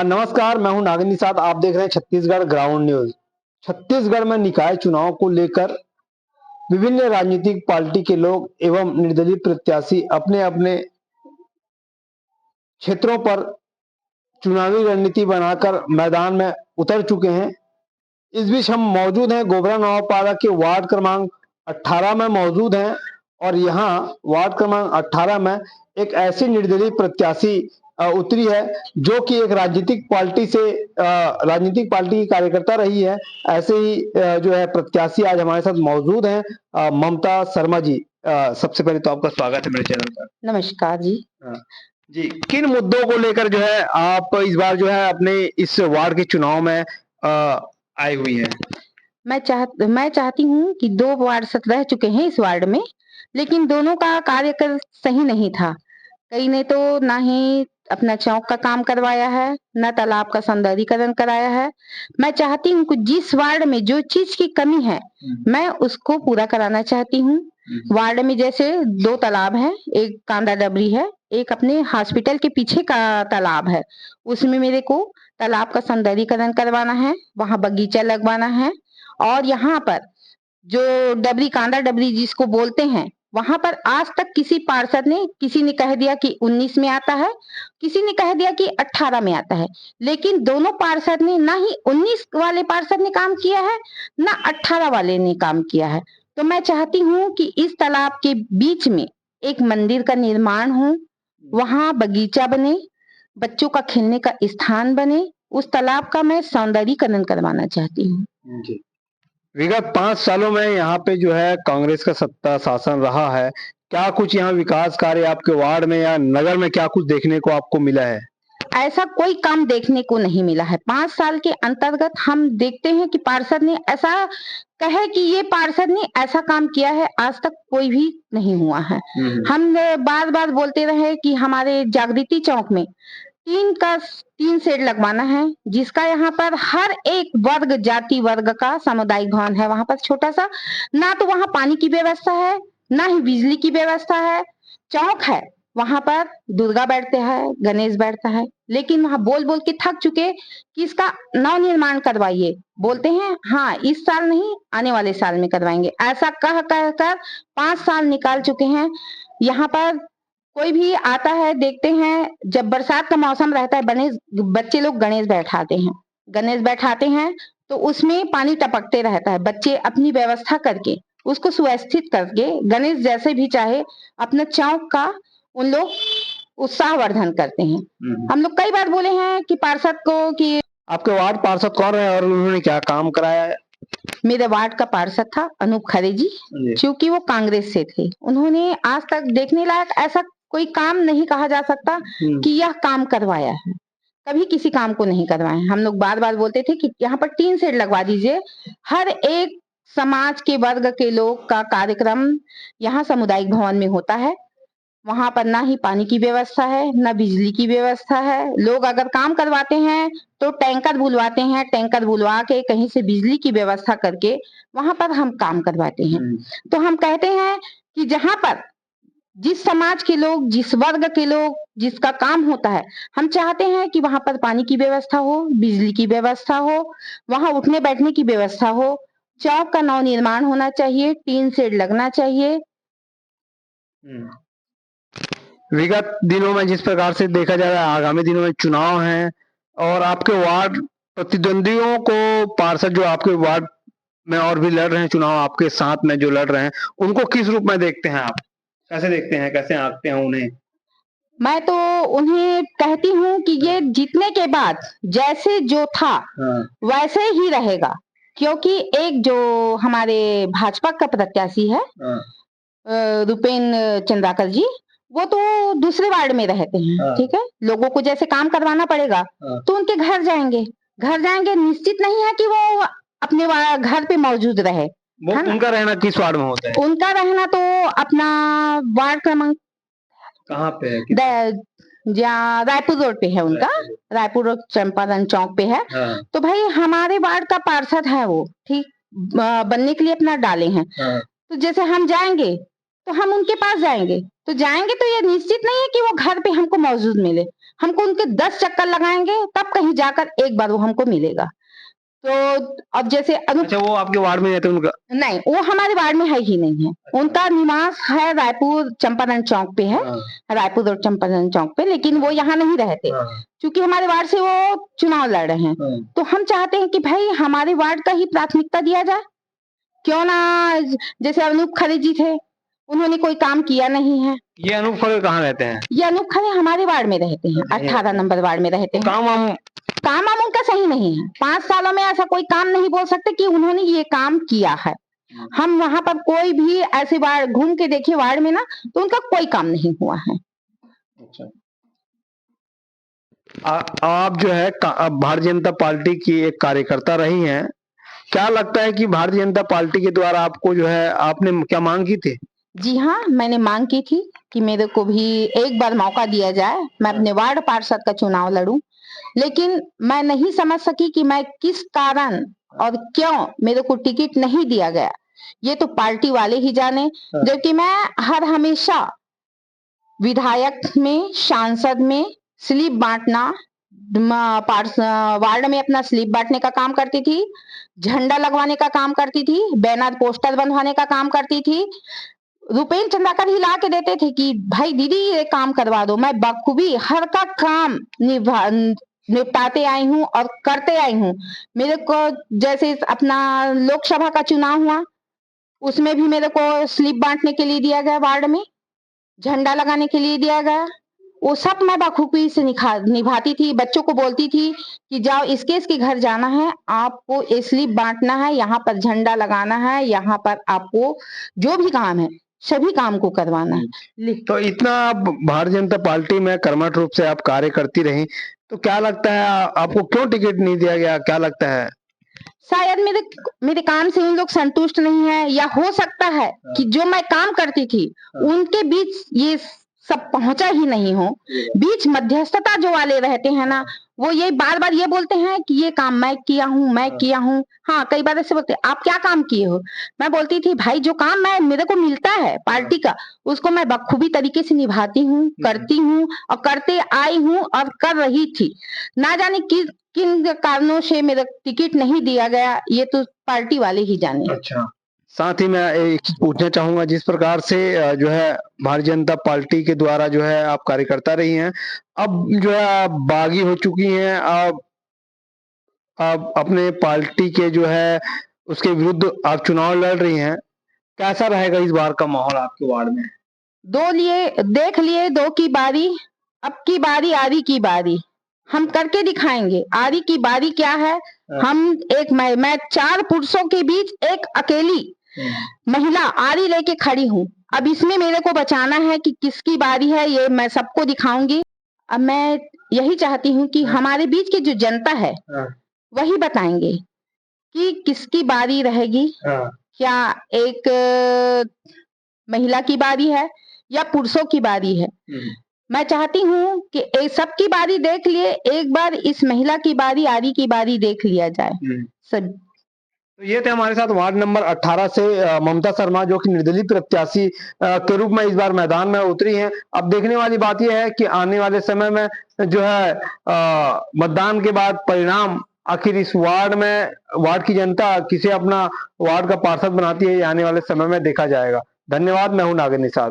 नमस्कार, मैं हूं नागिन निषाद। आप देख रहे हैं छत्तीसगढ़ ग्राउंड न्यूज। छत्तीसगढ़ में निकाय चुनाव को लेकर विभिन्न राजनीतिक पार्टी के लोग एवं निर्दलीय प्रत्याशी अपने अपने क्षेत्रों पर चुनावी रणनीति बनाकर मैदान में उतर चुके हैं। इस बीच हम मौजूद हैं गोबरा नवापाड़ा के वार्ड क्रमांक 18 में मौजूद हैं और यहाँ वार्ड क्रमांक 18 में एक ऐसी निर्दलीय प्रत्याशी उतरी है जो कि एक राजनीतिक पार्टी की कार्यकर्ता रही है। ऐसे ही जो है प्रत्याशी आज हमारे साथ मौजूद हैं, ममता शर्मा जी। सबसे पहले तो आपका स्वागत है मेरे चैनल पर। नमस्कार जी। जी, किन मुद्दों को लेकर जो है आप इस बार जो है अपने इस वार्ड के चुनाव में आई हुई है? मैं चाहती हूँ कि 2 वार्ड रह चुके हैं इस वार्ड में, लेकिन दोनों का कार्य सही नहीं था। कई ने तो ना ही अपना चौक का काम करवाया है, न तालाब का सौंदर्यीकरण कराया है। मैं चाहती हूँ कि जिस वार्ड में जो चीज की कमी है मैं उसको पूरा कराना चाहती हूँ। वार्ड में जैसे 2 तालाब हैं, एक कांदा डबरी है, एक अपने हॉस्पिटल के पीछे का तालाब है। उसमें मेरे को तालाब का सौंदर्यीकरण करवाना है, वहां बगीचा लगवाना है और यहाँ पर जो कांदा डबरी जिसको बोलते हैं, वहां पर आज तक किसी ने कह दिया कि 19 में आता है, किसी ने कह दिया कि 18 में आता है, लेकिन दोनों पार्षद ने ना ही 19 वाले पार्षद ने काम किया है, ना 18 वाले ने काम किया है। तो मैं चाहती हूँ कि इस तालाब के बीच में एक मंदिर का निर्माण हो, वहां बगीचा बने, बच्चों का खेलने का स्थान बने। उस तालाब का मैं सौंदर्यीकरण करवाना चाहती हूँ। विगत 5 सालों में यहाँ पे जो है कांग्रेस का सत्ता शासन रहा है। क्या कुछ यहाँ विकास कार्य आपके वार्ड में या नगर में क्या कुछ देखने को आपको मिला है? ऐसा कोई काम देखने को नहीं मिला है। 5 साल के अंतर्गत हम देखते हैं कि पार्षद ने ऐसा कहे कि ये पार्षद ने ऐसा काम किया है, आज तक कोई भी नहीं हुआ है। हम बार-बार बोलते रहे कि हमारे जागृति चौक में टीन शेड लगवाना है, जिसका यहाँ पर हर एक वर्ग जाति वर्ग का सामुदायिक भवन है। वहां पर छोटा सा, ना तो वहां पानी की व्यवस्था है, ना ही बिजली की व्यवस्था है। चौक है, वहां पर दुर्गा बैठते हैं, गणेश बैठता है, लेकिन वहां बोल बोल के थक चुके कि इसका नव निर्माण करवाइए। बोलते हैं हाँ इस साल नहीं आने वाले साल में करवाएंगे। ऐसा कह कर 5 साल निकाल चुके हैं। यहाँ पर कोई भी आता है, देखते हैं जब बरसात का मौसम रहता है, बच्चे लोग गणेश बैठाते हैं तो उसमें पानी टपकते रहता है। बच्चे अपनी व्यवस्था करके उसको सुव्यवस्थित करके गणेश जैसे भी चाहे अपना चौक का उन लोग उत्साहवर्धन करते हैं। हम लोग कई बार बोले हैं कि पार्षद को कि आपके वार्ड पार्षद कौन है और उन्होंने क्या काम कराया है? मेरे वार्ड का पार्षद था अनूप खरे जी, क्योंकि वो कांग्रेस से थे। उन्होंने आज तक देखने लायक ऐसा कोई काम नहीं कहा जा सकता कि यह काम करवाया है। कभी किसी काम को नहीं करवाए। हम लोग बार-बार बोलते थे कि यहाँ पर टीन शेड लगवा दीजिए। हर एक समाज के वर्ग के लोग का कार्यक्रम यहाँ सामुदायिक भवन में होता है। वहां पर ना ही पानी की व्यवस्था है, ना बिजली की व्यवस्था है। लोग अगर काम करवाते हैं तो टैंकर बुलवाते हैं, टैंकर बुलवा के कहीं से बिजली की व्यवस्था करके वहां पर हम काम करवाते हैं। तो हम कहते हैं कि जहां पर जिस समाज के लोग, जिस वर्ग के लोग, जिसका काम होता है, हम चाहते हैं कि वहां पर पानी की व्यवस्था हो, बिजली की व्यवस्था हो, वहां उठने बैठने की व्यवस्था हो, चौक का नव निर्माण होना चाहिए, टीन शेड लगना चाहिए। विगत दिनों में जिस प्रकार से देखा जा रहा है, आगामी दिनों में चुनाव हैं और आपके वार्ड प्रतिद्वंदियों को पार्षद जो आपके वार्ड में और भी लड़ रहे हैं, चुनाव आपके साथ में जो लड़ रहे हैं, उनको किस रूप में देखते हैं आप? कैसे देखते हैं, कैसे आंकते हैं उन्हें? मैं तो उन्हें कहती हूँ कि ये जीतने के बाद जैसे जो था वैसे ही रहेगा, क्योंकि एक जो हमारे भाजपा का प्रत्याशी है रुपेन चंद्राकर जी, वो तो दूसरे वार्ड में रहते हैं। ठीक है, लोगों को जैसे काम करवाना पड़ेगा तो उनके घर जाएंगे। निश्चित नहीं है कि वो अपने घर पे मौजूद रहे। उनका रहना किस वार्ड में होता है? उनका रहना तो अपना वार्ड क्रमांक कहाँ पे है? जहाँ रायपुर रोड पे है उनका, रायपुर रोड चंपारण चौक पे है। तो भाई हमारे वार्ड का पार्षद है वो, ठीक बनने के लिए अपना डाले हैं। तो जैसे हम जाएंगे तो हम उनके पास जाएंगे तो ये निश्चित नहीं है कि वो घर पे हमको मौजूद मिले। हमको उनके 10 चक्कर लगाएंगे तब कहीं जाकर एक बार वो हमको मिलेगा। तो अब जैसे अच्छा, वो आपके वार्ड में रहते हैं उनका? नहीं, वो हमारे वार्ड में है ही नहीं है। उनका निवास है रायपुर चंपारण चौक पे है, रायपुर और चंपारण चौक पे, लेकिन वो यहाँ नहीं रहते। क्योंकि हमारे वार्ड से वो चुनाव लड़ रहे हैं, तो हम चाहते हैं कि भाई हमारे वार्ड का ही प्राथमिकता दिया जाए। क्यों ना, जैसे अनूप खरे जी थे, उन्होंने कोई काम किया नहीं है। ये अनूप खरे कहाँ रहते हैं? ये अनूप खरे हमारे वार्ड में रहते हैं, 18 नंबर वार्ड में रहते हैं। काम वाम उनका सही नहीं है। 5 सालों में ऐसा कोई काम नहीं बोल सकते कि उन्होंने ये काम किया है। हम वहां पर कोई भी ऐसे वार्ड घूम के देखिए वार्ड में ना, तो उनका कोई काम नहीं हुआ है। अच्छा, आप जो है भारतीय जनता पार्टी की एक कार्यकर्ता रही हैं, क्या लगता है कि भारतीय जनता पार्टी के द्वारा आपको जो है, आपने क्या मांग की थी? जी हाँ, मैंने मांग की थी कि मेरे को भी एक बार मौका दिया जाए, मैं अपने वार्ड पार्षद का चुनाव लड़ूं। लेकिन मैं नहीं समझ सकी कि मैं किस कारण और क्यों मेरे को टिकट नहीं दिया गया, ये तो पार्टी वाले ही जाने। जबकि मैं हर हमेशा विधायक में, सांसद में स्लिप बांटना, वार्ड में अपना स्लिप बांटने का काम करती थी, झंडा लगवाने का काम करती थी, बैनर पोस्टर बनवाने का काम करती थी। रुपेन चंदाकर ही ला के देते थे कि भाई दीदी ये काम करवा दो। मैं बखूबी हर का काम निपटाते आई हूँ और करते आई हूँ। मेरे को जैसे अपना लोकसभा का चुनाव हुआ, उसमें भी मेरे को स्लिप बांटने के लिए दिया गया, वार्ड में झंडा लगाने के लिए दिया गया। वो सब मैं बखूबी से निभाती थी। बच्चों को बोलती थी कि जाओ इसके घर जाना है, आपको ये स्लिप बांटना है, यहाँ पर झंडा लगाना है, यहाँ पर आपको जो भी काम है सभी काम को करवाना है। तो इतना आप भारतीय जनता पार्टी में कर्मठ रूप से आप कार्य करती रही, तो क्या लगता है आपको क्यों टिकट नहीं दिया गया? क्या लगता है? शायद मेरे काम से उन लोग संतुष्ट नहीं है, या हो सकता है कि जो मैं काम करती थी उनके बीच ये सब पहुंचा ही नहीं हो। बीच मध्यस्थता जो वाले रहते हैं ना, वो ये बार बार ये बोलते हैं कि ये काम मैं किया हूँ, मैं किया हूँ। हाँ, कई बार ऐसे बोलते आप क्या काम किए हो? मैं बोलती थी भाई जो काम मेरे को मिलता है पार्टी का, उसको मैं बखूबी तरीके से निभाती हूँ, करती हूँ और करते आई हूँ और कर रही थी। ना जाने किन कारणों से मेरा टिकट नहीं दिया गया, ये तो पार्टी वाले ही जाने। अच्छा, साथ ही मैं एक चीज पूछना चाहूंगा, जिस प्रकार से जो है भारतीय जनता पार्टी के द्वारा जो है आप कार्यकर्ता रही हैं, अब जो है आप बागी हो चुकी हैं, आप अपने पार्टी के जो है उसके विरुद्ध आप चुनाव लड़ रही हैं, कैसा रहेगा इस बार का माहौल आपके वार्ड में? देख लिए दो की बारी, अब की बारी आरी की बारी। हम करके दिखाएंगे। आरी की बारी क्या है? हम मैं 4 पुरुषों के बीच एक अकेली महिला आरी लेके खड़ी हूँ। अब इसमें मेरे को बचाना है कि किसकी बारी है, ये मैं सबको दिखाऊंगी। अब मैं यही चाहती हूँ कि हमारे बीच की जो जनता है वही बताएंगे कि किसकी बारी रहेगी। क्या एक महिला की बारी है या पुरुषों की बारी है? मैं चाहती हूँ कि सबकी बारी देख लिए, एक बार इस महिला की बारी, आरी की बारी देख लिया जाए सब। तो ये थे हमारे साथ वार्ड नंबर 18 से ममता शर्मा, जो कि निर्दलीय प्रत्याशी के रूप में इस बार मैदान में उतरी हैं। अब देखने वाली बात यह है कि आने वाले समय में जो है मतदान के बाद परिणाम आखिर इस वार्ड की जनता किसे अपना वार्ड का पार्षद बनाती है, आने वाले समय में देखा जाएगा। धन्यवाद। मैं हूं नागर निषाद।